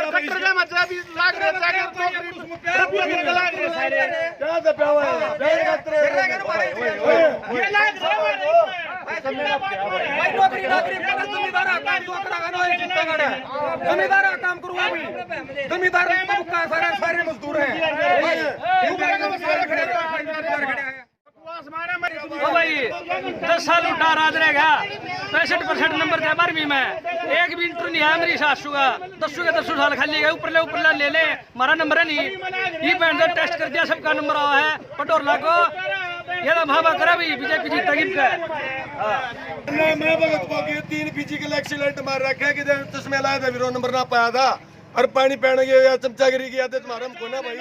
Tractor का मतलब भी लाग रहा जाकर तो रुपया निकला के सारे क्या दे पावा ये लाग रहा भाई नौकरी कर जमींदार काम तो करा गानो है चिंता करे जमींदार काम करूं अभी जमींदार तो का सारे मजदूर हैं ऊपर का सारे खड़े हैं ओ भाई 10 साल उठा राज रहेगा 65% नंबर था 12वीं में एक भी इंटर नहीं है मेरी सासू का 10 साल खाली गए ऊपर ले ले हमारा नंबर है नहीं ये बैंड टेस्ट कर दिया सबका नंबर आया है पटोला को ये तो भावा करा भी बीजेपी जीता गिन का मैं भगत को 3 फिजिकल एक्सीडेंट मार रखा है कि चश्मे लाया था वीरो नंबर ना पाया था और पानी पहन गया या चमचागिरी की आदत मारा हमको ना भाई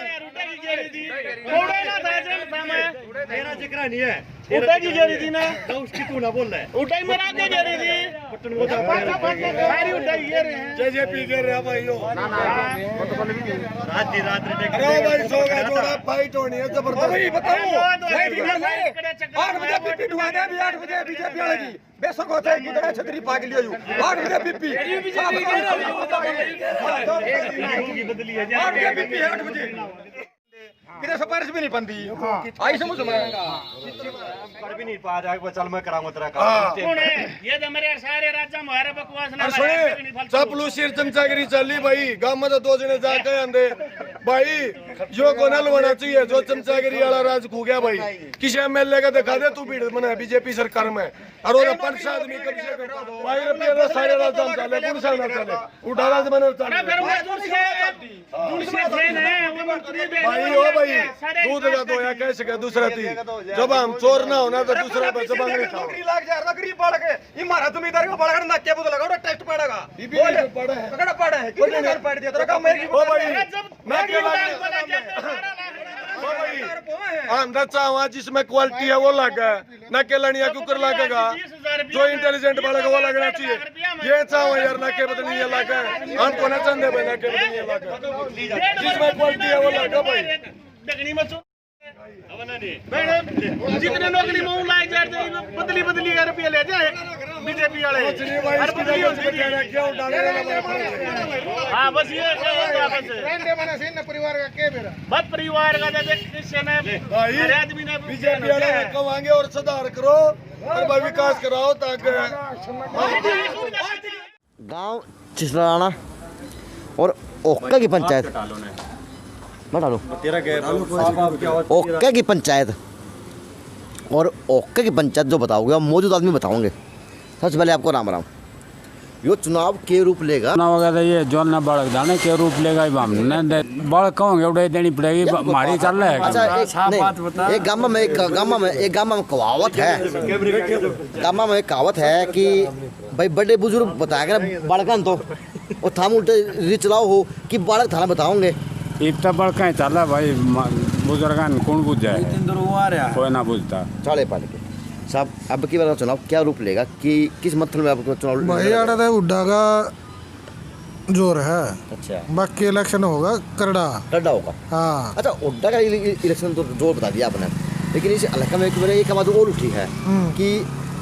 मेरा जिक्र नहीं है उठा की गेरी थी ना तो उसकी तू ना बोल रहा है उठाई मेरा आगे गेरी थी पट्टन को सारी उठाई गे रहे हैं जेजेपी के रहा भाई यो रात अरे भाई सो गया थोड़ा फाइट होनी है जबरदस्त भाई बताओ 8 बजे पीपी ढुआ दे 8 बजे बीजेपी वाले की बेसो को थे कितना छतरी पाग लियो 8 बजे पीपी बदली है 8 बजे पीपी 8 बजे किधर सिफारिश भी नहीं बनती आई समझ में कर भी नहीं पा रहा चल मैं कराऊंगा तेरा काम ये तो मेरे सारे राज्य में हमारे बकवास ना चापलूसी चमचागिरी चली भाई गांव में तो 2 जने जाके आंदे भाई यो को ना लवाना चाहिए जो चमचागिरी वाला राज खो गया भाई किसी एमएलए का दिखा दे तू भीड़ बना बीजेपी सरकार में और वो 5 आदमी कम से कम भाई रुपया का सारे राज चले कौन सा ना चले उठा राज बना चले भाई ओ भाई दूध का दो या कैसे का दूसरा थी जब हम चोर ना होना तो दूसरा बच्चा बांगड़ी खाओ नौकरी लग जा नौकरी पढ़ के ये मारा जमींदार को पढ़ा ना क्या बोला लगाओ टेस्ट पड़ेगा पड़ा है पकड़ा पड़ा है कितने घर पढ़ दिया तेरा काम मेरी ओ भाई मैं क्या अंदर चाहवा जिसमें क्वालिटी है वो लगा ना के लड़िया कुकर लगेगा जो इंटेलिजेंट वाला वो लगना चाहिए ये चाहवा यार ना के बदली ये लगा हमको ना चंदे भाई ना के बदली ये लगा जिसमें क्वालिटी है वो लगा भाई जितने नौकरी में लाए जाते बदली बदली का रुपया ले जाए बीजेपी वाले हाँ बस ये परिवार का क्या मेरा बस परिवार का आदमी ने बीजेपी वाले कमाएंगे और सुधार करो और भाई विकास कराओ ताकि गांव चिसलाना और ओक्का की पंचायत डालो ओक्का की पंचायत और ओक्का की पंचायत जो बताओगे आप मौजूद आदमी बताओगे सबसे पहले आपको राम राम यो चुनाव के रूप लेगा चुनाव वगैरह ये जो ना बढ़ जाने के रूप लेगा बढ़ कहोगे उड़े देनी पड़ेगी हमारी चल रहा है अच्छा एक गाँव में कहावत है गाँव में एक कहावत है कि भाई बड़े बुजुर्ग बताएगा ना बालकन तो और थाम उल्टे चलाओ हो कि बालक थाना बताओगे इतना बड़का ही चल रहा भाई बुजुर्गान कौन बुझ जाए कोई ना बुझता चाले पाले के साहब अब की बार चुनाव क्या रूप लेगा कि किस मतलब में आपको चुनाव भाई आड़ा था उड्डा का जोर है अच्छा बाकी इलेक्शन होगा करड़ा होगा हाँ अच्छा उड्डा का इलेक्शन तो जोर बता दिया आपने लेकिन इस हल्का में एक बात और उठी है कि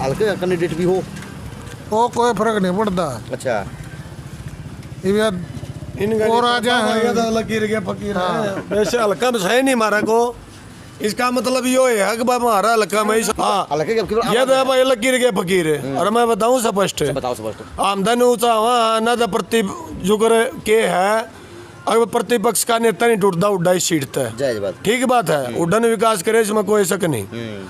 हल्के का कैंडिडेट भी हो वो कोई फर्क नहीं पड़ता अच्छा और राजा है लकीर के फकीर वैसे हल्का में सही नहीं मारा को इसका मतलब यो है कि हमारा हल्का में ये तो भाई लकीर के फकीर है और मैं बताऊं स्पष्ट आमदन ऊंचा न तो प्रति जुगर के है अगर प्रतिपक्ष का नेता नहीं टूटता उड्डा ही सीटता है ठीक बात है उड्डा ने विकास करे इसमें कोई शक नहीं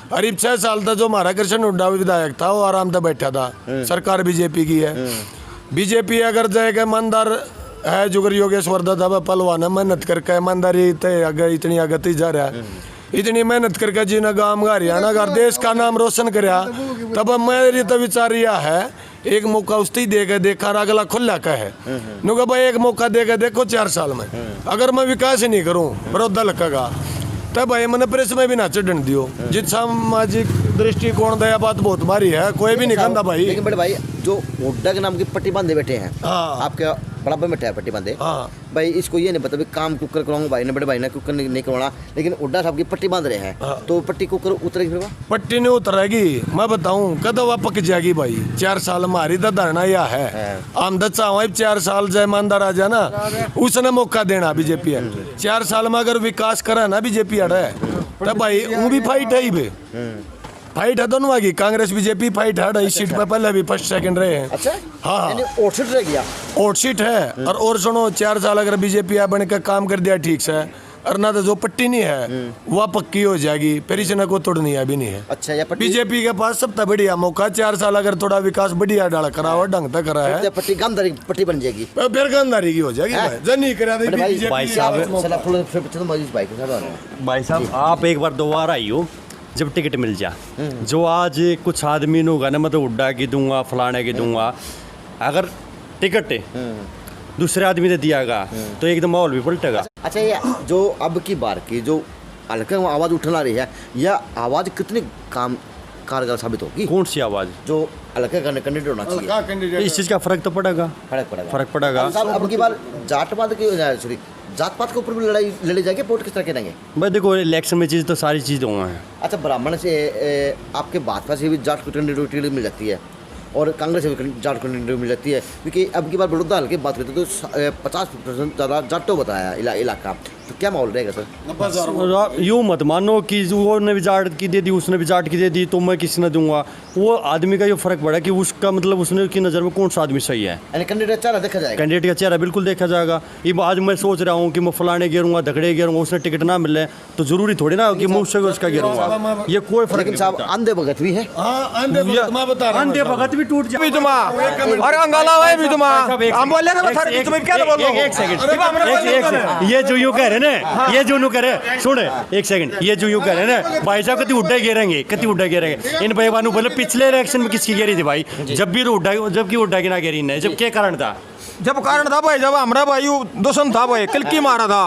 करीब 6 साल तक जो हमारा कृष्ण उड्डा विधायक था वो आराम से बैठा था सरकार बीजेपी की है बीजेपी अगर जाएगा ईमानदार है जुगर योगेश्वर दादा पहलवान मेहनत करके ईमानदारी इतनी आगे जा रहा है इतनी मेहनत करके जिन्हें गाँव का हरियाणा का देश का नाम रोशन कराया तब मेरी तो विचार यह है एक मौका उसकी दे के देखा अगला खुला का है नुका भाई एक मौका दे के देखो 4 साल में अगर मैं विकास ही नहीं करूँ विरोधा लगेगा तब भाई मैंने प्रेस में भी ना चढ़न दियो जिस सामाजिक दृष्टिकोण दया बात बहुत भारी है कोई भी नहीं कहता भाई लेकिन बड़े भाई जो हुड्डा के नाम की पट्टी बांधे बैठे हैं आपके बराबर में टायर पट्टी बांधे। हाँ। भाई इसको ये नहीं पता भी काम कुकर कराऊंगा भाई ने, बड़े भाई ने कुकर नहीं करवाना, लेकिन उड्डा साहब की पट्टी बांध रहे हैं तो पट्टी कुकर उतरेगी फिर? पट्टी नहीं उतरेगी, मैं बताऊं कदों वह पक जाएगी भाई। 4 साल हमारी तो धरना यह है, हम दच्चा हुआ 4 साल जय ईमानदार आ जाए ना, उसने मौका देना बीजेपी है। 4 साल में अगर विकास करा ना बीजेपी अड़े तो भाई वो भी फाइट है ही बे, फाइट है दोनों आगे, कांग्रेस बीजेपी फाइट है। इस सीट पे पहले भी फर्स्ट सेकंड रहे हैं। अच्छा हाँ यानी वोट सीट रह गया, वोट सीट है। और सुनो 4 साल अगर बीजेपी आ बन के काम कर दिया ठीक से, और ना तो जो पट्टी नहीं है वह पक्की हो जाएगी, फिर इसने को तोड़नी है भी नहीं है। अच्छा या पट्टी बीजेपी के पास सबसे बढ़िया मौका 4 साल अगर थोड़ा विकास बढ़िया डाल करा और ढंग तक करा है, पट्टी गांधारी पट्टी बन जाएगी, फिर गंदारी की हो जाएगी भाई। जब नहीं करा बड़े भाई बीजेपी भाई साहब चला थोड़ा फिर पीछे तो मजीद भाई के साथ भाई साहब आप एक बार दोबारा आई हो जब टिकट मिल जा, जो आज कुछ आदमी ने होगा ना, मतलब उड्डा की दूंगा फलाने की दूंगा, अगर टिकट दूसरे आदमी ने दियागा तो एकदम माहौल भी पलटेगा। अच्छा ये जो अब की बार की जो हल्का आवाज़ उठना रही है, यह आवाज़ कितनी काम कारगर साबित होगी? कौन सी आवाज़ जो हल्का कैंडिडेट होना चाहिए, इस चीज़ का फर्क तो पड़ेगा, फर्क पड़ेगा। साहब अब की बार जाटपात की सॉरी जात पात के ऊपर भी लड़ाई लड़ी जाएगी, वोट किस तरह के देंगे? भाई देखो इलेक्शन में चीज़ तो सारी चीज़ हुआ है। अच्छा ब्राह्मण से आपके भाजपा से भी जाट को कैंडिडेट मिल जाती है और कांग्रेस से भी जाट कैंडिडेट मिल जाती है, क्योंकि अब की बार बड़ौदा हल्के की बात करते तो 50% ज़्यादा जाटो बताया इलाका, तो क्या माहौल रहेगा सर? यूँ मत मानो कि वो ने भी जाट की दे दी, उसने भी जाट की दे दी तो मैं किसी ने दूंगा। वो आदमी का ये फर्क पड़ा कि उसका मतलब उसने की नज़र में कौन सा आदमी सही है, यानी कैंडिडेट चेहरा देखा जाएगा, कैंडिडेट का चेहरा बिल्कुल देखा जाएगा। ये आज मैं सोच रहा हूँ कि मैं फलाने गिरूंगा धकड़े गिरूंगा, उसने टिकट ना मिले तो जरूरी थोड़ी ना कि मैं उससे उसका गिरूंगा, ये कोई फर्क लेकिन साहब अंधे भगत भी है, अंधे भगत भी टूट जाए। और अंगाला है भी तुम हम बोले ना सर तुम क्या बोल रहे हो? एक सेकंड, ये जो यूं कह रहे ना, ये जो यूं कह रहे, सुन एक सेकंड, ये जो यूं कह रहे ना भाई साहब कति उड्डा गिरेंगे, कति उड्डा गिरेंगे। इन भाई बानू बोले पिछले इलेक्शन में किसकी गिरी थी भाई, जब भी उड्डा, जबकि उड्डा की ना गिरी नहीं, जब क्या कारण था? जब कारण था भाई, जब हमारा भाई दुश्मन था भाई, किलकी मारा था,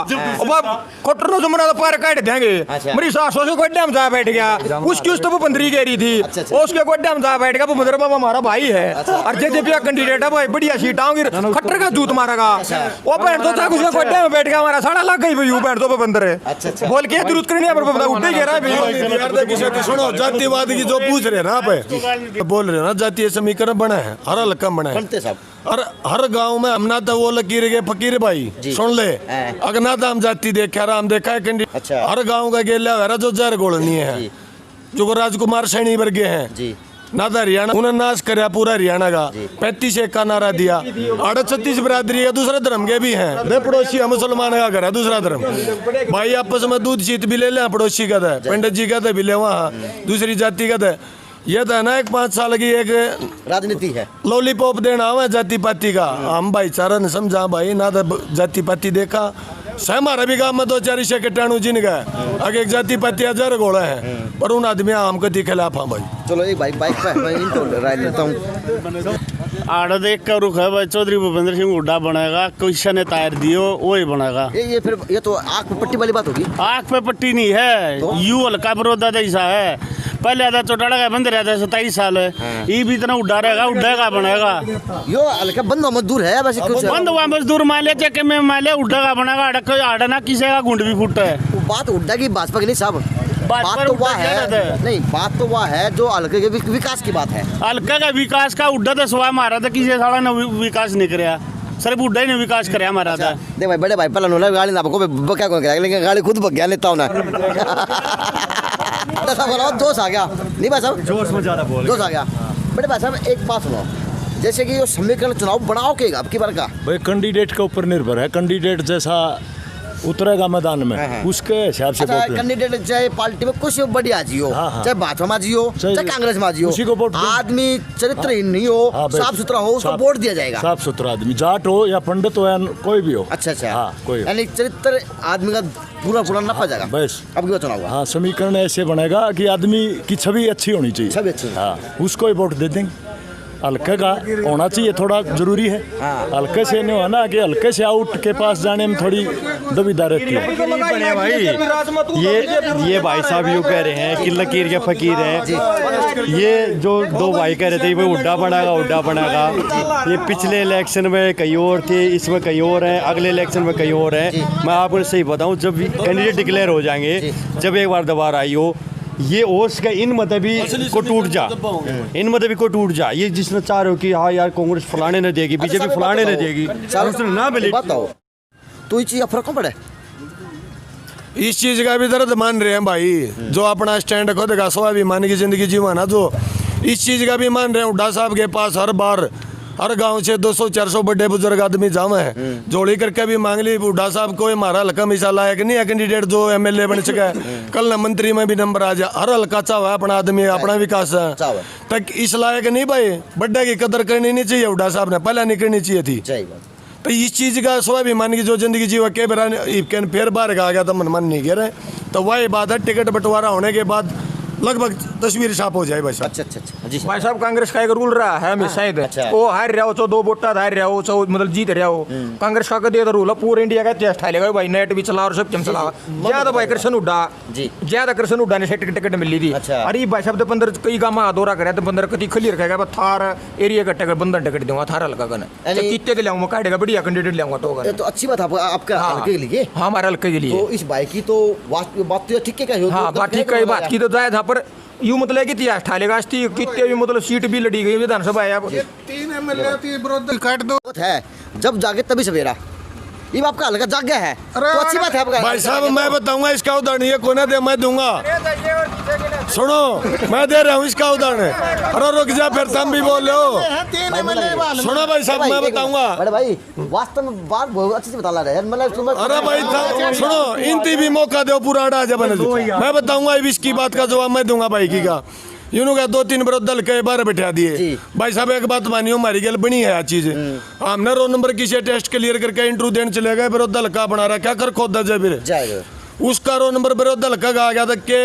कोटर नो तुमरा तो पैर काट देंगे। मेरी सास से गोड्डे में जा बैठ गया, उसकी उस तो वो बंदरी गेरी थी, उसके गोड्डे में जा बैठ गया। वो मंदिर बाबा हमारा भाई है और जेजेपी का कैंडिडेट है भाई, बढ़िया सीट आऊंगी, खट्टर का जूत मारेगा। वो बैठ तो था उसके गोड्डे में बैठ गया, हमारा साड़ा लग गई भाई, बैठ तो बंदर है बोल के जरूरत करनी है, पर उठे गिरा है। सुनो जातिवाद की जो पूछ रहे ना आप बोल रहे हो ना, जातीय समीकरण बना है, हर हल्का बना है, और हर गांव में हम ना तो वो लकीर के फकीर भाई सुन ले, अगर ना तो हम जाति देखा हम देखा है अच्छा। हर गांव का गेला है जो जहर गोलनी है, जो राजकुमार सैनी वर्गे हैं ना तो हरियाणा उन्होंने नाश कराया पूरा हरियाणा का, 35 एक का नारा दिया। 38 बिरादरी है दूसरे धर्म के भी हैं, वे पड़ोसी है मुसलमान का घर है दूसरा धर्म भाई, आपस में दूध शीत भी ले ले, पड़ोसी का था पंडित जी का था भी ले, वहाँ दूसरी जाति का था। ये तो है ना एक 5 साल की एक राजनीति है, लॉलीपॉप देना हुआ जाति पाति का, हम भाईचारा ने समझा भाई ना तो जाति पाति देखा। हमारा भी गाँव में 2-4 से कीटाणु जिन गए, आगे एक जाति पाति 1000 घोड़ा है, पर उन आदमी हम कति खिलाफ हाँ भाई। चलो एक बाइक पे मैं इनको राय लेता हूँ। आड़ा देख का रुख है भाई, चौधरी भूपेंद्र सिंह हुड्डा बनेगा, क्वेश्चन ने तार दियो वही बनेगा। ये फिर ये तो आँख पे पट्टी वाली बात होगी, आँख पे पट्टी नहीं है तो? यू हल्का विरोधा जैसा है, पहले आधा चौटाला का बंद रहता है 27 साल है, ये भी इतना उड्डा रहेगा, उड्डा का बनेगा। यो हल्का बंद मजदूर है वैसे कुछ बंद हुआ मजदूर मान ले चेक में मान ले उड्डा का बनेगा, आड़ा किसी का गुंड भी फूटा है। बात उड्डा की भाजपा की नहीं साहब, बात तो वह है नहीं, बात तो वह है जो हल्के के विकास की बात है। हल्का का विकास का उड्डा तो सवा मारा था, किसी साला ने विकास नहीं कराया, सिर्फ उड्डा ही ने विकास कराया हमारा था। देख भाई बड़े भाई पहला नोला गाड़ी ना बको क्या कौन कराएगा, लेकिन गाड़ी खुद बग्या लेता हूँ ना। दोस्त आ गया नहीं भाई साहब, जोश में ज़्यादा बोल, दोस्त आ गया। बड़े भाई साहब एक बात सुनो, जैसे कि ये समीकरण चुनाव बनाओ के अब की बार का भाई कैंडिडेट के ऊपर निर्भर है, कैंडिडेट जैसा उतरेगा मैदान में उसके हिसाब से वोट। कैंडिडेट चाहे पार्टी में कुछ बढ़िया जी हो, चाहे भाजपा में जी हो, चाहे कांग्रेस में जी हो, आदमी चरित्रहीन नहीं हो, साफ सुथरा हो, उसको वोट दिया जाएगा। साफ सुथरा आदमी, जाट हो या पंडित हो या कोई भी हो। अच्छा हाँ, कोई यानी चरित्र आदमी का पूरा नफा जाएगा बस। अब की चुनाव हाँ समीकरण ऐसे बनेगा कि आदमी की छवि अच्छी होनी चाहिए, छवि अच्छी, हाँ उसको ही वोट दे देंगे। हल्के का होना चाहिए, थोड़ा जरूरी है। हल्के से नहीं होना कि हल्के से आउट के पास जाने में थोड़ी दुविधा रहती है। बने भाई ये भाई साहब यूँ कह रहे हैं कि लकीर के फकीर हैं। ये जो दो भाई कह रहे थे वो उड्डा बनागा। ये पिछले इलेक्शन में कहीं और थे, इसमें कहीं और हैं, अगले इलेक्शन में कहीं और हैं। मैं आपको सही बताऊं, जब कैंडिडेट डिक्लेयर हो जाएंगे, जब एक बार दोबारा आई हो, ये ओस का इन मतभी को टूट जा, ये जिसने चाह रहे हो कि हाँ यार कांग्रेस फलाने ने देगी, बीजेपी फलाने ने देगी, ना मिले। बताओ तो ये चीज फर्क कौन पड़े? इस चीज का भी दर्द मान रहे हैं भाई, जो अपना स्टैंड खुद का स्वाभिमान की जिंदगी जीवाना, जो इस चीज का भी मान रहे हैं। हुड्डा साहब के पास हर बार हर गांव से 200-400 बड़े बुजुर्ग आदमी जावे हैं, जोड़ी करके भी मांग ली। बुढ़ा साहब को हमारा हल्का मिसा लायक नहीं है कैंडिडेट जो एमएलए बन सका है, कल न मंत्री में भी नंबर आ जाए। हर हल्का चावा अपना आदमी, अपना विकास तक इस लायक नहीं भाई। बड्डे की कदर करनी नहीं चाहिए, हुड्डा साहब ने पहले नहीं करनी चाहिए थी। तो इस चीज का स्वाभिमान की जो जिंदगी जीवा के फिर बाहर आ गया तो मन नहीं गिर। तो वही बात है, टिकट बंटवारा होने के बाद लगभग तस्वीर साफ हो जाए भाई साहब। अच्छा जी भाई साहब, कांग्रेस का एक रूल रहा है हमेशा ही, वो हार रहा हो, 2 वोट हार रहा हो, मतलब जीत रहा हो। कांग्रेस का कदे रूल है, पूरे इंडिया का इतिहास ठालेगा भाई। नेट भी चला और सब चम चला। ज्यादा भाई कृष्ण हुड्डा ने टिकट मिली थी। अरे भाई साहब, तो 15 कई गाँव दौरा करे तो 15 कति क्लियर करेगा, थार एरिया का टिकट बंधन टिकट दूंगा, थार हल्का का कितने के लाऊंगा, काटेगा बढ़िया कैंडिडेट लाऊंगा। तो अच्छी बात है आपका हल्के के लिए। हाँ, हमारे हल्के के लिए। तो इस भाई की तो बात तो ठीक है। हाँ, बात ठीक है, बात की तो जाए था, पर यूँ मतलब कि इतिहास ठालेगा कितने भी मतलब सीट भी लड़ी गई विधानसभा है। 3 एमएलए थी, विरोध काट दो है, जब जागे तभी सवेरा। ये आपका हल्का जाग गया है तो अच्छी बात है आपका। भाई साहब, मैं बताऊंगा इसका उदाहरण, ये कोने दे मैं दूंगा। सुनो, मैं दे रहा हूँ इसका उदाहरण। अरे रुक जा, फिर तुम भी बोल रहे हो। सुनो भाई साहब, मैं बताऊंगा। अरे भाई, वास्तव में बात बहुत अच्छी से बता रहे हैं। अरे भाई सुनो, इनती भी मौका दो, पूरा अड़ा जा बने। मैं बताऊंगा इसकी बात का जवाब मैं दूंगा भाई की का। यूं का 2-3 विरोध दल के बारे बैठा दिए। भाई साहब, एक बात मानियो, हमारी गल बनी है चीज। हमने रोल नंबर किसी टेस्ट क्लियर करके इंटरव्यू देने चले गए, विरोध दल का बना रहा, क्या कर खोदा जाए। उसका रो नंबर विरोध दल का आ गया था के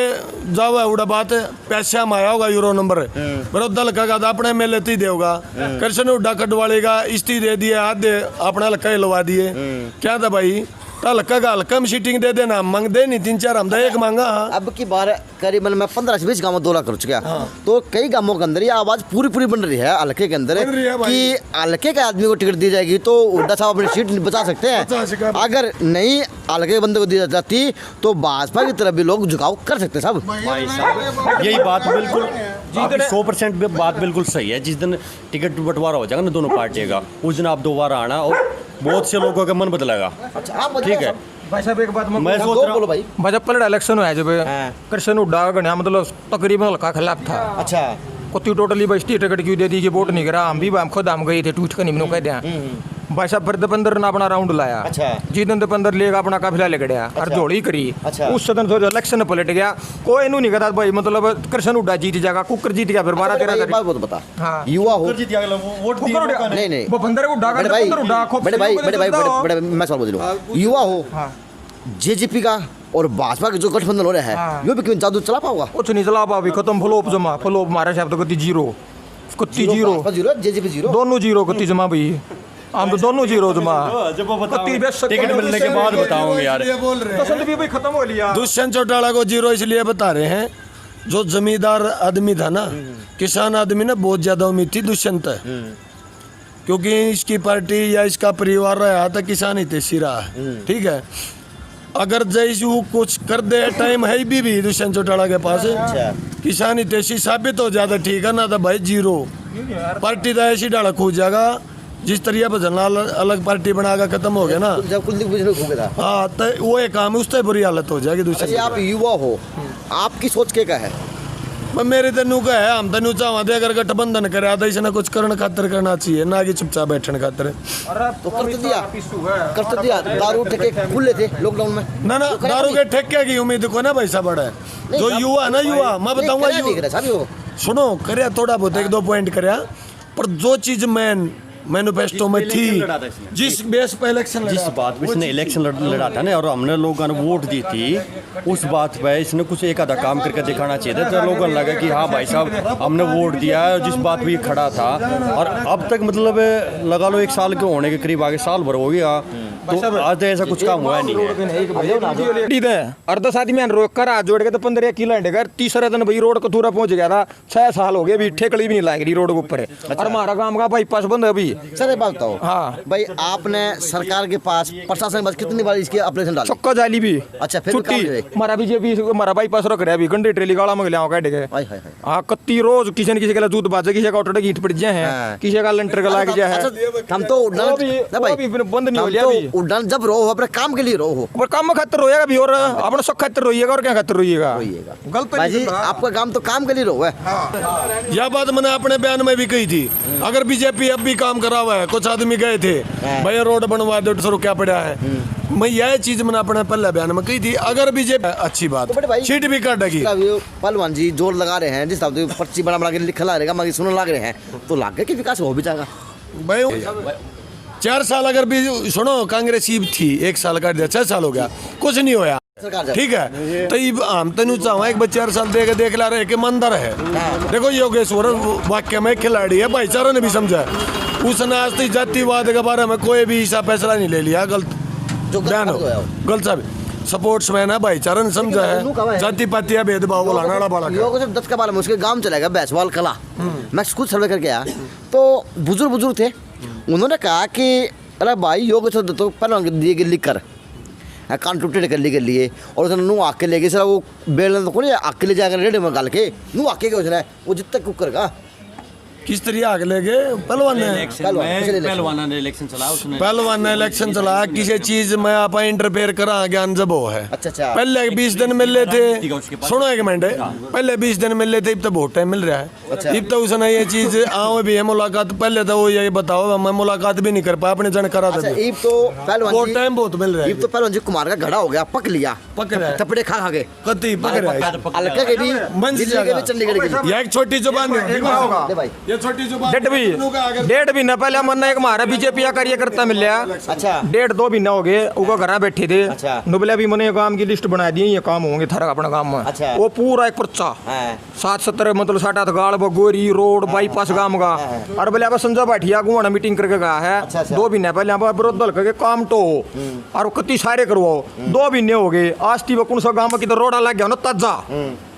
जाओ उड़ा बात पैसा में आया होगा यूरो नंबर। विरोध दल का अपने में लेती देगा, कृष्ण उड्डा कटवालेगा, इस्ती दे दिए, आधे अपना हल्का लवा दिए। क्या था भाई, हल्का का हल्का में सीटिंग दे देना, मांग दे नहीं 3-4 हम एक मांगा। अब की बार करीबन मैं 15 से 20 गाँव में दौरा कर चुका। तो कई गाँवों के अंदर ये आवाज पूरी बन रही है हल्के के अंदर कि हल्के के आदमी को टिकट दी जाएगी तो हुड्डा साहब अपनी सीट बचा सकते हैं। अगर नहीं हल्के के बंदे को दी जाती तो भाजपा की तरफ भी लोग झुकाव कर सकते साहब। यही बात बिल्कुल 100% बात बिल्कुल सही है। जिस दिन टिकट बंटवारा हो जाएगा ना दोनों पार्टियों का, उस दिन आप दोबारा आना और बहुत से लोगों का मन बदलेगा। ठीक है भाई साहब, एक बात मैं सोच रहा हूँ भाई, जब पलड़ा इलेक्शन हुआ जब कृष्ण हुड्डा गणा मतलब तकरीबन हल्का खिलाफ था। अच्छा, कुत्ती टोटली बस्ती टिकट क्यों दे दी कि वोट नहीं करा। हम खुद हम गए थे ट्वीट का नहीं कह दिया। भाई साहब, फिर दीपेंद्र ने अपना राउंड लाया। अच्छा, जिस दीपेंद्र लेगा अपना काफिला ले गया और झोली करी। अच्छा, उस सदन से इलेक्शन पलट गया। कोई नहीं कहता भाई मतलब कृष्ण हुड्डा जीत जाएगा, कुकर जीत गया। फिर 12-13 बात बता। हाँ, युवा हो नहीं वो बंदर उड्डा बड़े भाई मैं सवाल बोल रहा हूँ। युवा हो, जेजेपी का और भाजपा का जो गठबंधन हो रहा है, ये भी क्यों जादू चला पाओगा? कुछ नहीं चला पाओ, खत्म फ्लोप जमा फ्लोप मारा साहब तो जीरो जेजेपी जीरो, दोनों जीरो कत्ती जमा भाई। हम तो दोनों जीरो जमा। टिकट मिलने के बाद बताऊंगे यार। भी खत्म हो लिया। दुष्यंत चौटाला को जीरो इसलिए बता रहे हैं, जो जमींदार आदमी था ना, किसान आदमी ना, बहुत ज्यादा उम्मीद थी दुष्यंत, क्योंकि इसकी पार्टी या इसका परिवार रहा था किसान हितैषी रहा। ठीक है, अगर जैसू कुछ कर दे, टाइम है भी दुष्यंत चौटाला के पास, किसान हितैषी साबित हो जाता ठीक है ना, तो भाई जीरो पार्टी तो ऐसी डाला खो जाएगा। जिस तरीके पर जनरल अलग पार्टी बनाकर खत्म हो गया ना, जब कुलदीप बिजली खो गया था। हाँ, तो वो एक काम है, उससे बुरी हालत हो जाएगी। दूसरी आप युवा हो, आपकी सोच क्या है? मेरे तनु का है, हम तनु चाहते अगर गठबंधन करे तो इसने कुछ करने खातर करना चाहिए, ना कि चुपचाप बैठने खातर। तो कर दिया दारू ठेके खुले थे लॉकडाउन में ना दारू के ठेके की उम्मीद को ना पैसा बढ़ा है। जो युवा है ना, युवा मैं बताऊंगा, सुनो करे थोड़ा बहुत 1-2 पॉइंट करे, पर जो चीज मैन मैनिफेस्टो में थी, जिस बेस पे इलेक्शन जिस बात पे इसने इलेक्शन लड़ा था ना और हमने लोगों ने वोट दी थी, उस बात पे इसने कुछ एक आधा काम करके दिखाना चाहिए था, तो लोगों को लगा कि हाँ भाई साहब हमने वोट दिया है। जिस बात पे ये खड़ा था और अब तक मतलब लगा लो 1 साल के होने के करीब, आगे साल भर हो गया, तो आज तक ऐसा कुछ काम हुआ नहीं है। अर्ध साथी में रोक कर हाथ जोड़ के तो 15 किलो हटेगा, तीसरे दिन भाई रोड को थूरा पहुंच गया था। 6 साल हो गए अभी ठेकड़ी भी नहीं लाएगी रोड के ऊपर। और हमारा काम का बाईपास बंद है अभी। सर एक बात बताओ, हाँ भाई आपने सरकार के पास, प्रशासन के पास कितनी बार इसके ऑपरेशन डाला? चक्का जाली भी। अच्छा, फिर भी काम नहीं हुए। हमारा बीजेपी हमारा बाईपास रख रहा है अभी, गंडे ट्रेली गाड़ा में लिया काटे गए। हाँ, कत्ती रोज किसी न किसी का जूत बाजे, किसी का ऑटो ईंट पड़ जाए हैं, किसी का लंटर का लाग जाए है। हम तो उड़ान बंद नहीं हो लिया अभी। उड़ान जब रो अपने काम के लिए रो और काम में खातर रोएगा भी, और अपने सब खातर रोइएगा, और क्या खातर रोइएगा? गलत भाई आपका काम तो काम के लिए रो है। यह बात मैंने अपने बयान में भी कही थी। अगर बीजेपी अब भी काम करा हुआ है, कुछ आदमी गए थे भैया रोड बनवा दो, 150 क्या पड़ा है, मैं यह चीज मैंने अपने पहले बयान में कही थी। अगर बीजेपी अच्छी बात, सीट भी काटेगी। पहलवान जी जोर लगा रहे हैं, जिस तरह पर्ची बना के लिखा ला रहेगा, सुनने लग रहे हैं, तो लागे कि विकास हो भी जाएगा भाई। 4 साल अगर भी सुनो कांग्रेस ही थी, 1 साल काट दिया, 6 साल हो गया, कुछ नहीं होया, ठीक है। तो हम तेन चाहवा एक बच्चे 4 साल देख ला रहे कि मंदिर है। देखो योगेश्वर वाक्य में खिलाड़ी है, भाईचारा ने भी समझा, उसने आज तक जातिवाद के बारे में कोई भी ऐसा फैसला नहीं ले लिया। गलत बयान हो, गलत साहब सपोर्ट्स मैन है, भाईचारा ने समझा है, जाति पाति या भेदभाव को लाना बड़ा लोगों से 10 के बारे में उसके गांव चलेगा बैसवाल कला। मैं खुद सर्वे करके आया, तो बुजुर्ग थे, उन्होंने कहा कि अरे भाई योग तो पहले दिए गए लिख कर कान टूटे कर लिए, और उसने नू आके ले गए सर, वो बेल तो कौन आके ले जाकर रेडे में गाल के नू आके क्या उसने वो जितना कुकर का किस तरह आगे ले गए पहलवान ने इलेक्शन चला, किसी चीज में आप इंटरफेयर करा ज्ञान जब वो है। अच्छा पहले 20 दिन मिल रहे थे, सुनो एक मिनट, पहले 20 दिन मिल रहे थे, अब तो बहुत टाइम मिल रहा है। अब तो उसने ये चीज आओ भी है मुलाकात, पहले तो वो ये बताओ मैं मुलाकात भी नहीं कर पाया, अपने जन करा था बहुत टाइम बहुत मिल रहा है। तो पहलवान जी कुमार का घड़ा हो गया, पक लिया, पक रहा है, थपड़े खा के कति पक रहा है, हल्का के भी चंडीगढ़ के भी। एक छोटी जुबान है, छोटी जुबान डेढ़ महीना पहले मरना एक हमारा बीजेपी का कार्यकर्ता मिल लिया। अच्छा 1.5-2 महीना हो गए, वो घर बैठे थे। अच्छा नुबले भी मैंने काम की लिस्ट बना दी, ये काम होंगे थारा अपना काम में। अच्छा वो पूरा एक पर्चा 7-70 मतलब 60 गाड़ गोरी रोड बाईपास गांव का। और बोले अब संजय भाटिया को मीटिंग करके गया है 2 महीने पहले, विरोध दल करके काम तो और कति सारे करवाओ। 2 महीने हो गए, आज टी कौन सा गाँव में किधर रोड लग गया ना ताजा,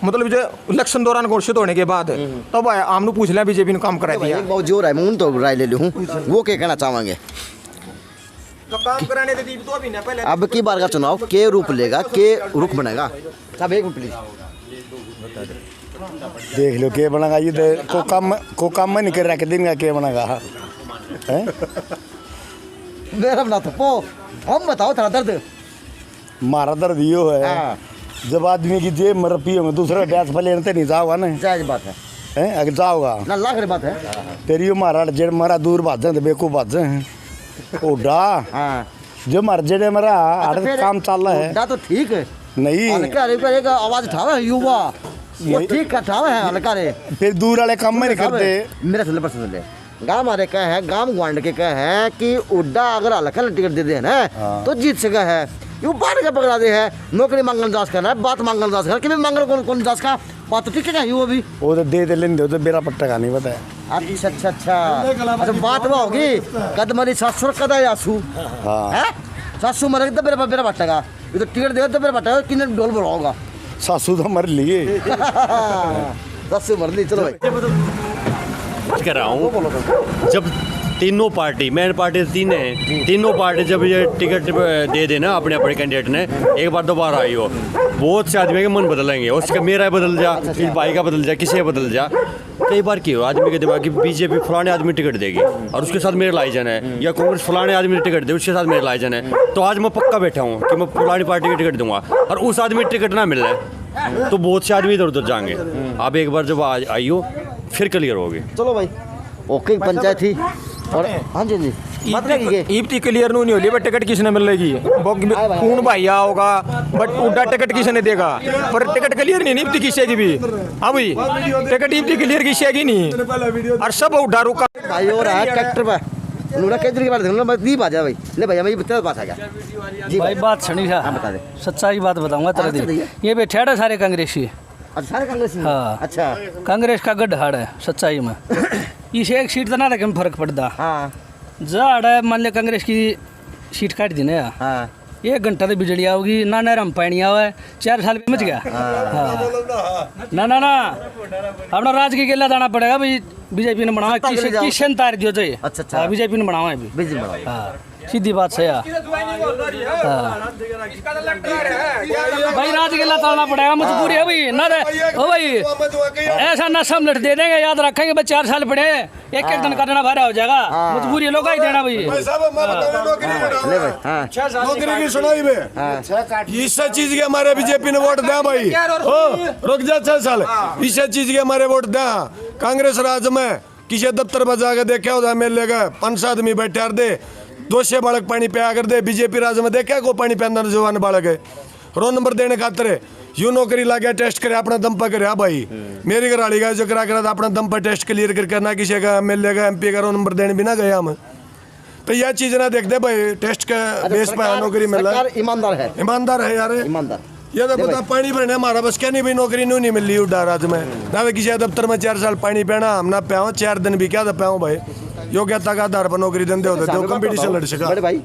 मतलब जो इलेक्शन दौरान घोषित होने के बाद तब आमने पूछ लिया बीजेपी ने काम करा दिया। बहुत जोर है, मैं तो राय ले लूँ, वो क्या कहना चाहेंगे? तो काम कराने थे 2 महीने पहले। अब की बार का चुनाव के रूप लेगा, के रुख बनेगा? साहब एक मिनट प्लीज देख लो के बनेगा, ये को काम में नहीं कर रहा के दिन का के बनेगा है। मेरा बना तो पो हम बताओ थोड़ा दर्द। मारा दर्द यो है, जब आदमी की जेब में रपी होंगे दूसरा गैस फले नहीं जाओगा ना, जायज बात है, अगर जाओगा ना लाख बात है। तेरी यो मारा जेड़ मारा दूर भाजे तो बेकूफ भाजे ओडा जो मर जेड़े मेरा काम चल रहा है तो ठीक है नहीं हल्का आवाज उठावा है युवा, वो ठीक उठावा है हल्का रे, फिर दूर वाले काम में नहीं करते। मेरा सुन ले पर सुन ले, गाँव हमारे क्या है, गाँव ग्वांड के क्या है कि उड्डा अगर हल्का टिकट दे दे ना तो जीत सका है। यू बाढ़ के पकड़ा दे है, नौकरी मांगल जांच करना है, बात मांगल जांच करना, कि मांगल कौन जांच का बात तो ठीक है वो भी वो तो दे लेंगे, तो मेरा पट्टा का नहीं पता है। अच्छा बात वो होगी कद मरी 700 कदा यासू है 700 मरे तो मेरा पट्टा का, ये तो टिकट देगा तो मेरा पट्टा कितने डोल बढ़ाओगा। सासू तो मर लिए 10 मर ली, चलो भाई कर रहा हूँ। जब तीनों पार्टी मेन पार्टी 3 है, तीनों पार्टी जब ये टिकट दे देना अपने अपने कैंडिडेट ने, एक बार दोबारा आई हो, बहुत से आदमी के मन बदलेंगे, उसका मेरा बदल जा, इस भाई का बदल जा, किसी का बदल जा। कई बार क्यों आदमी के दिमाग की बीजेपी फलाने आदमी टिकट देगी और उसके साथ मेरे लाई जाना है, या कांग्रेस फलाने आदमी ने टिकट दे उसके साथ मेरे लाई जाना है, तो आज मैं पक्का बैठा हूँ कि मैं फलानी पार्टी की टिकट दूंगा और उस आदमी टिकट ना मिल रहा है तो बहुत से आदमी इधर उधर जाएंगे। आप एक बार जब आज आई हो फिर क्लियर होगी। चलो भाई ओके पंचायत थी और हाँ जी जी ईप्टी क्लियर नहीं होली, बट टिकट किसने मिलेगी कौन भैया होगा, बट उड़ा टिकट किसने देगा, पर टिकट क्लियर नहीं ईप्टी किसी की भी। हाँ भाई टिकट ईप्टी क्लियर किसी की नहीं, और सब उड़ा रुका भाई हो रहा है ट्रैक्टर पे उन्होंने केजरीवाल थे मैं दीप आ जा भाई ले भैया मैं तेरे पास आ गया जी भाई बात सुनी था। हाँ बता दे। सच्चाई बात बताऊंगा तेरे हाँ, दी। ये बैठे है सारे कांग्रेसी। अच्छा सारे कांग्रेसी हाँ। अच्छा कांग्रेस का गड्ढाड़ है सच्चाई में। इस एक सीट तो ना कम फर्क पड़ता। हाँ झाड़ है मान लिया कांग्रेस की सीट काट दी ना। हाँ 1 घंटा तो बिजली आओगी ना नरम पानी आवा है 4 साल में मच गया। हाँ। ना ना ना अपना राज की गेला दाना पड़ेगा भाई बीजेपी ने बनावा किशन तार दियो चाहिए। अच्छा अच्छा बीजेपी ने बनावा है अभी। बिजली बनाओ हाँ सीधी बात से यार। भाई राज गेला तालना पड़ेगा मजबूरी है भाई ना ओ भाई ऐसा न समझ दे देंगे याद रखेंगे भाई 4 साल पड़े एक दिन करना भारा हो जाएगा। मजबूरी लोग ही देना भाई। ले भाई हाँ नौकरी की सुनाई में इस चीज के हमारे बीजेपी ने वोट दिया भाई। ओ रुक जा 6 साल इस चीज के हमारे वोट दिया। कांग्रेस राज में किसी दफ्तर में जाकर देखा होता मिल लेगा 5 आदमी बैठे दे 200 बालक पानी पिया कर दे। बीजेपी राज में देखा को पानी पिया जवान बालक है रो नंबर देने खातर यू नौकरी ला गया टेस्ट करे अपना दम पर करे। हाँ भाई मेरी घराड़ी का जो करा अपना दम पर टेस्ट क्लियर करके ना किसी का MLA का MP का रो नंबर देने भी ना गया हम। तो यह चीज ना देखते भाई टेस्ट के बेस पर नौकरी मिल रहा है। ईमानदार है यार ईमानदार। ये तो पता पानी भरने हमारा बस क्या नहीं भाई नौकरी नहीं मिल रही उड़ा राज में ना वे किसी दफ्तर में 4 साल पानी पीना हम ना पियाओ 4 दिन भी क्या तो पियाओ भाई योग्यता का आधार पर नौकरी धंधे होते जो कंपटीशन लड़ सका। बड़े भाई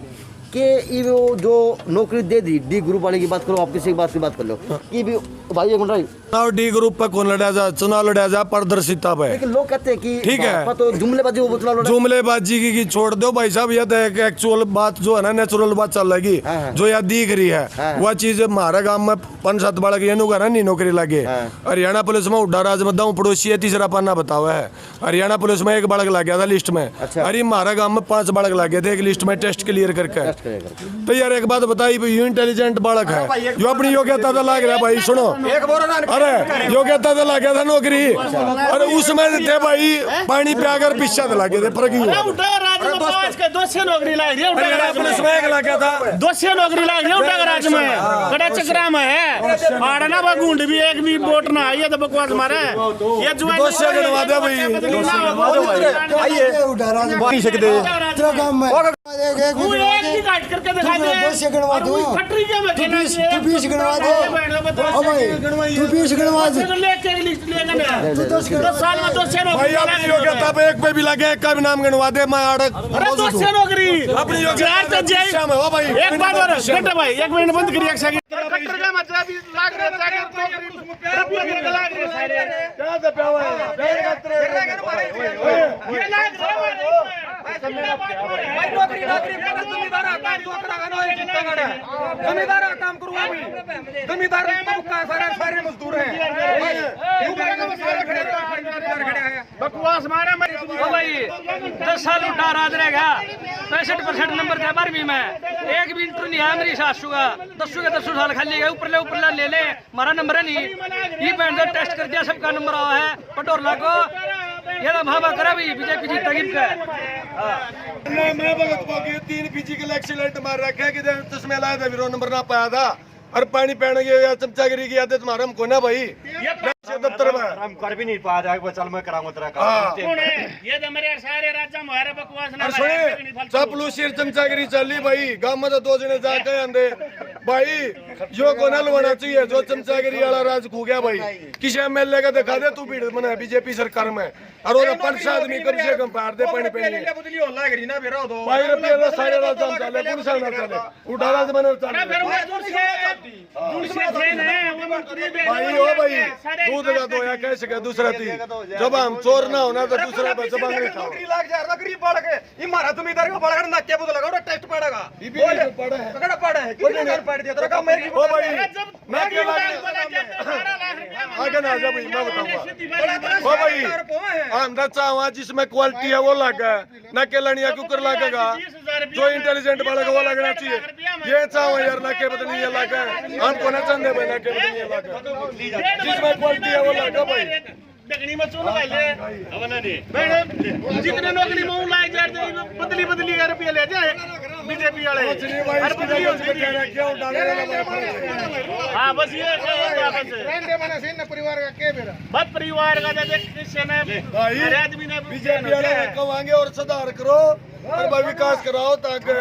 कि ये वो जो नौकरी दे दी D ग्रुप वाले की बात करो आप किसी की बात कर लो कि भी भाई एक मिनट चुनाव D ग्रुप पर कौन लड़ा जा चुनाव लड़ा जा पारदर्शिता पे। लेकिन लोग कहते हैं कि ठीक है तो जुमलेबाजी वो चुनाव लड़ा जुमलेबाजी की छोड़ दो भाई साहब। यह तो एक एक्चुअल बात जो है ना नेचुरल बात चल रही जो यहाँ दिख रही है वह चीज हमारे गाँव में 5-7 बालक ये नहीं नौकरी लगे। हरियाणा पुलिस में उड्डा राज में दाऊं पड़ोसी है 3रा पाना बतावा है। हरियाणा पुलिस में 1 बालक लग गया था लिस्ट में। अरे हमारे गाँव में 5 बालक लग गए थे एक लिस्ट में टेस्ट क्लियर करके। तो यार एक बात बताई यू इंटेलिजेंट बालक है जो अपनी योग्यता तो लग रहा है भाई सुनो अरे योग्यता तो लग गया था नौकरी अरे उसमें थे भाई पानी पियाकर पिछा तो लगे थे फर्क ही नौकरी लग रही पुलिस में 1 लग गया था 200 नौकरी लग रही राज्य में कड़ा चक्रा में है आड़ा ना बगुंड भी एक भी वोट ना आई है तो बकवास मारे ये 200 गिनवा दे भाई नहीं सकते काट करके दिखा दे 200 गिनवा दो फटरी के में तू 20 गिनवा दे ओ भाई तू 20 गिनवा दे लेके लिस्ट लेना 10 साल में 200 नौकरी भाई अपनी योग्यता पे 1 पे भी लगे 1 का भी नाम गिनवा दे मैं आड़क 200 नौकरी अपनी योग्यता तो हो भाई एक बात और घंटा भाई 1 महीने बंद करिए 1 सेकंड कट्टर का मतलब लाग रहा है रुपया के लाग रहा है सारे क्या दे पे ये लाग रहा है जमींदार काम करूँ जमींदार सारे मजदूर हैं बकवास मारे भाई 10 साल उठा राज रहेगा 65% नंबर थे 12वीं में एक भी इंटर नहीं आया मेरी सासू का 10 साल खाली गए ऊपर ले ले हमारा नंबर है नहीं ये बैंड टेस्ट कर दिया सबका नंबर आया है पटोरला को ये तो भावा करा भी बीजेपी जीत तक का मैं भगत बोगी 3 फिजिकल एक्सीडेंट मार रखे कि चश्मे लाए थे रो नंबर ना पाया था और पानी पीने की या चमचागिरी की आदत तुम्हारा हमको ना भाई दफ्तर में हम कर भी नहीं पा रहे चल मैं कराऊंगा तेरा काम ये तो मेरे सारे राज्य में हमारे बकवास ना सुने चापलूसी चमचागिरी चली भाई गांव में तो 2 जने जाके आंदे भाई यो को ना लवाना चाहिए जो चमचागिरी वाला राज खो गया भाई किसी MLA का दिखा दे तू भीड़ मना बीजेपी सरकार में और वो 5 आदमी कम से कम पार दे पानी पीने भाई रुपये सारे राज हम चले पुलिस ना चले उठा राज बने चले भाई ओ भाई दूध का दो या कैसे का दूसरा थी जब हम चोर ना होना तो दूसरा बच्चा बांगड़ी खाओ नौकरी लग जा रहा गरीब पड़ के ये मारा जमींदार को पड़ कर नाके बुद लगा टेस्ट पड़ेगा ये भी पड़ा है पकड़ा पड़ा है कितने साल पड़ दिया तेरा काम मेरी ओ भाई मैं क्या आगे ना जा भाई मैं बताऊंगा ओ भाई हम दच्चा वहां जिसमें क्वालिटी है वो लगा ना के लड़िया कुकर लगेगा जो इंटेलिजेंट वाला वो लगना चाहिए ये चाहो यार ना के बदली ये लगा हमको ना चंदे भाई ना के बदली ये लगा जिसमें क्वालिटी है वो लगा भाई दगनी में चून ले अब ना दे जितने नौकरी में लाए जाते बदली का रुपया ले जाए बीजेपी वाले हाँ बस ये बस परिवार का किसी ने आदमी ने बीजेपी वाले कहेंगे और सुधार करो और भाई विकास कराओ ताकि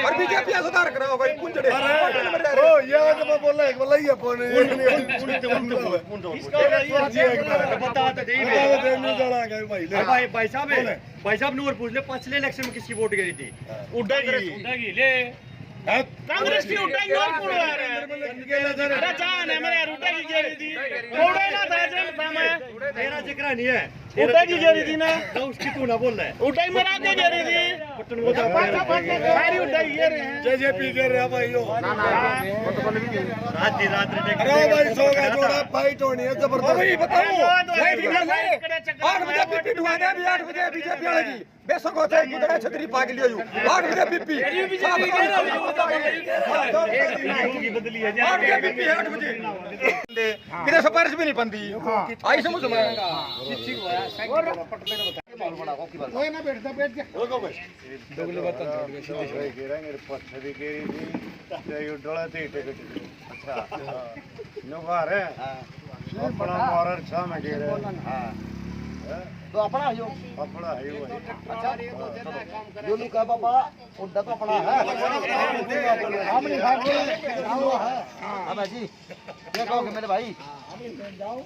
और बीजेपी सुधार कराओ भाई कुंजड़े ओ ये तो मैं बोला एक बोला ही अपन भाई साहब नूर पूछ ले पिछले इलेक्शन में किसकी वोट गिरी थी? उड़ेगी ले कांग्रेस की उड़ेगी और कौन आ रहा है अरे जान है मेरे उड़ेगी गिरी थी उड़े ना था जब मैं तेरा जिक्र नहीं है, उड़ेगी गिरी थी ना तो उसकी तू ना बोल रहा है। उड़ेगी मेरा के गिरी थी सारी उड़ेगी गिरी हैं जेजेपी के रे भाई यो रात अरे भाई सोगा जोड़ा फाइट होनी है जबरदस्त भाई बताओ 8 बजे पीपी ढुआ दे अभी 8 बजे बीजेपी वाले की बेसो को थे गुदड़ा छतरी पाग लियो 8 बजे पीपी बदली है 8 बजे पीपी 8 बजे किधर सिफारिश भी नहीं बनती आई समझ में कोई ना बैठता बैठ जा दोगले बात तो अपना है यो अच्छा जो नहीं कहा बाबा उड्डा तो अपना है हम नहीं हां भाई क्या कहोगे मेरे भाई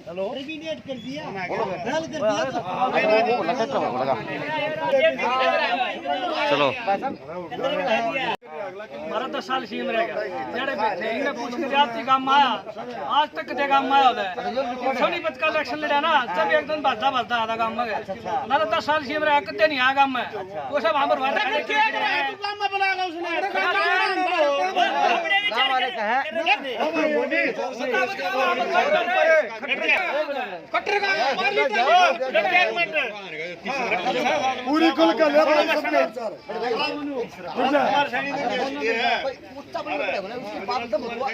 हेलो रिवीनेट कर दिया हल कर दिया चलो हमारा 10 साल सीम रहेगा जेड़े बैठे इन्हें पूछ के जाती काम आया आज तक कदे काम आया होता है सोनी बच का इलेक्शन लड़ा ना जब एक दिन भरता भरता आधा काम में ना 10 साल सीम रहेगा कदे नहीं आया काम में वो सब हम बर्बाद कर क्या कर रहा है तू काम में बनाएगा उसने हमारे कहे कटर का पूरी कुल का लेवल उच्चा बन पड़ेगा ना उसकी बात तो बहुत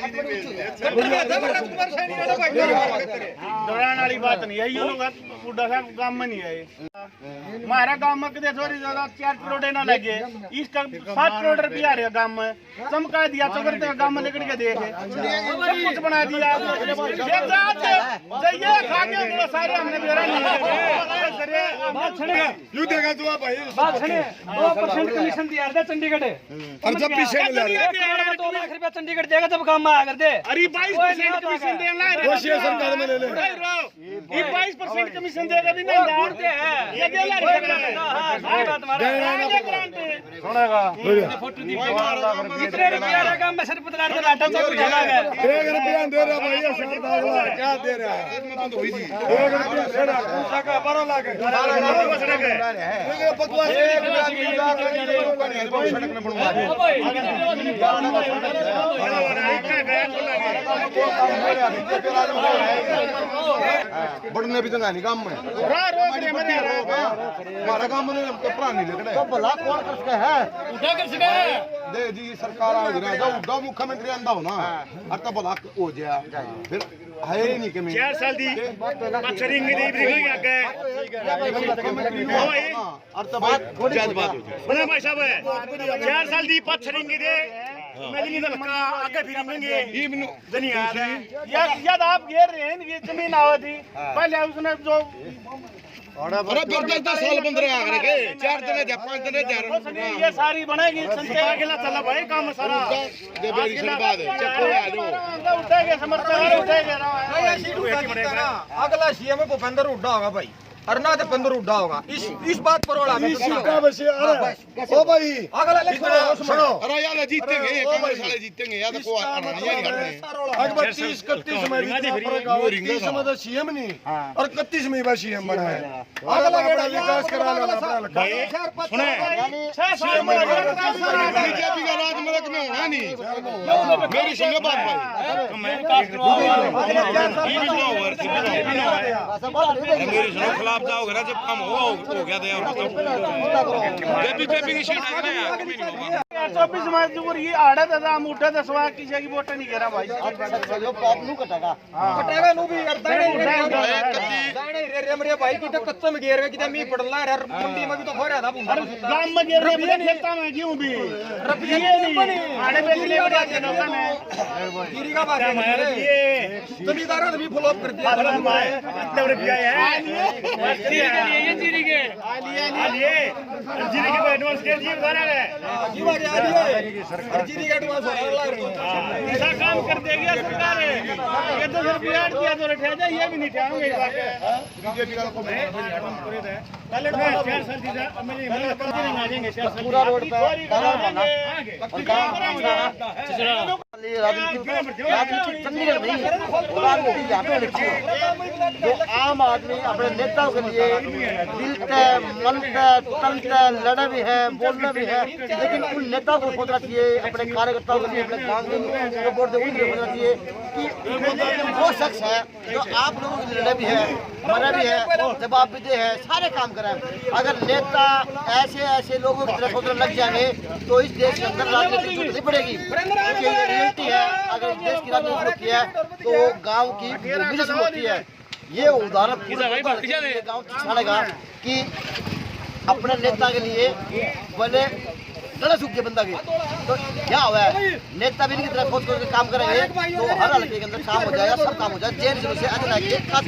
दौरान वाली बात नहीं है ये लोग बुढ़ा साहब गांव में नहीं आए हमारा गांव में कितने थोड़ी ज्यादा 4 करोड़ ना लगे इसका 7 करोड़ रुपया रहा गांव में चमका दिया तो करते गांव में लेकर के देखे सब कुछ बना दिया ये खा के सारे हमने बेरा यू देगा तू भाई बात सुनिए 2% कमीशन दिया था चंडीगढ़ और जब पीछे मिला 2 लाख रुपया चंडीगढ़ देगा तब काम आया कर दे अरे 22% कमीशन देना है कोशिश सरकार में ले ले ये 22% कमीशन देगा भी नहीं बोलते हैं ये दे ला हां सही बात सुनेगा फोटो दी कितने रुपया का काम में सर पतला के लाटा चौक जाना है 1 रुपया दे रहा भाई सर दागला क्या दे रहा है 1 रुपया दे रहा है का 12 लाख है बकवास बढ़ने भी चंगा नहीं काम में हमारा काम में तो प्राण नहीं लेकर तो भला कौन कर सके है उठा कर सके दे जी सरकार आ गई ना दो मुख्यमंत्री आंदा हो ना और तब भला हो जाए फिर है ही नहीं कि 4 साल दी मच्छरिंग में दी ब्रिग आ गए और तब ज्यादा बात हो जाए बना भाई साहब 4 साल दी मच्छरिंग दे मेरी लड़का आगे फिर मंगे जनी याद है याद आप घेर रहे हैं ये जमीन आवा थी पहले उसने जो अरे फिर 10 साल बंद रहा करके 4 दिन जा 5 दिन जा ये सारी बनाएगी संते अगला चला भाई काम सारा ये बेरी से बात है चक्को आ जाओ उठेगा समझते उठेगा अगला सीएम भूपेंद्र हुड्डा होगा भाई और ना तो पंद्रह उड्डा होगा इस बात पर ओ भाई अगला इलेक्शन सुनो अरे यार जीतेंगे कांग्रेस वाले जीतेंगे या तो को आज 32 31 में 30 में तो सीएम नहीं और 31 में ही सीएम बना है अगला बेड़ा विकास करा लेना सुने बीजेपी का राज मलक में होना नहीं मेरी सुनो बात भाई मेरी सुनो खिलाफ जाओगे ना जब काम हो गया तो बीजेपी की सीट आगे नहीं होगा 24 मजदूर ये आड़े दादा मुड्ढे दसवा किसी की वोट नहीं करा भाई कटेगा कटेगा नु भी दाने रे रे मरे भाई की तो कच्चे में घेर में किते मी पड़ला यार मंडी में भी तो खोरा था गांव में गिर रहे खेता में क्यों भी रुपये नहीं आड़े बेचने वाले के लोगों ने गिरी का बात है ये जमींदारों ने भी फॉलो अप कर दिया कितने रुपया है ये जीरी के जीरी के एडवांस के जी बना है जी बात आ रही है जीरी का एडवांस हो रहा है ऐसा काम कर देगी सरकार ये तो रुपया दिया तो रखा जाए ये भी नहीं ठाऊंगे इस बात बीजेपी वालों को मैं पहले 4 साल दीजिए मेरी आ जाएंगे 4 साल पूरा रोड पे जो आम आदमी अपने नेताओं के लिए मिलते मनते तलते लड़े भी है बोलने भी है, लेकिन उन नेताओं को सोचना चाहिए, अपने कार्यकर्ताओं के लिए, अपने गाँव के जो वोट दे उनके लिए सोचना चाहिए कि वो शख्स है जो आप लोगों के लिए लड़े भी है, मरे भी है, जवाब भी दे है, सारे काम करें। अगर नेता ऐसे ऐसे लोगों की तरफ सोचने लग जाएंगे तो इस देश के अंदर राजनीति नहीं पड़ेगी, क्योंकि ये रियलिटी है। अगर इस देश की राजनीति होती है तो गांव की बिजनेस होती है। ये उदाहरण गांव दिखाएगा कि अपने नेता के लिए बोले लड़ा सूख के बंदा के तो क्या हुआ है, नेता भी इनकी तरफ सोच कर काम करेंगे तो हर हल्के के अंदर काम हो जाएगा, सब काम हो जाएगा। जेल से अजला के खास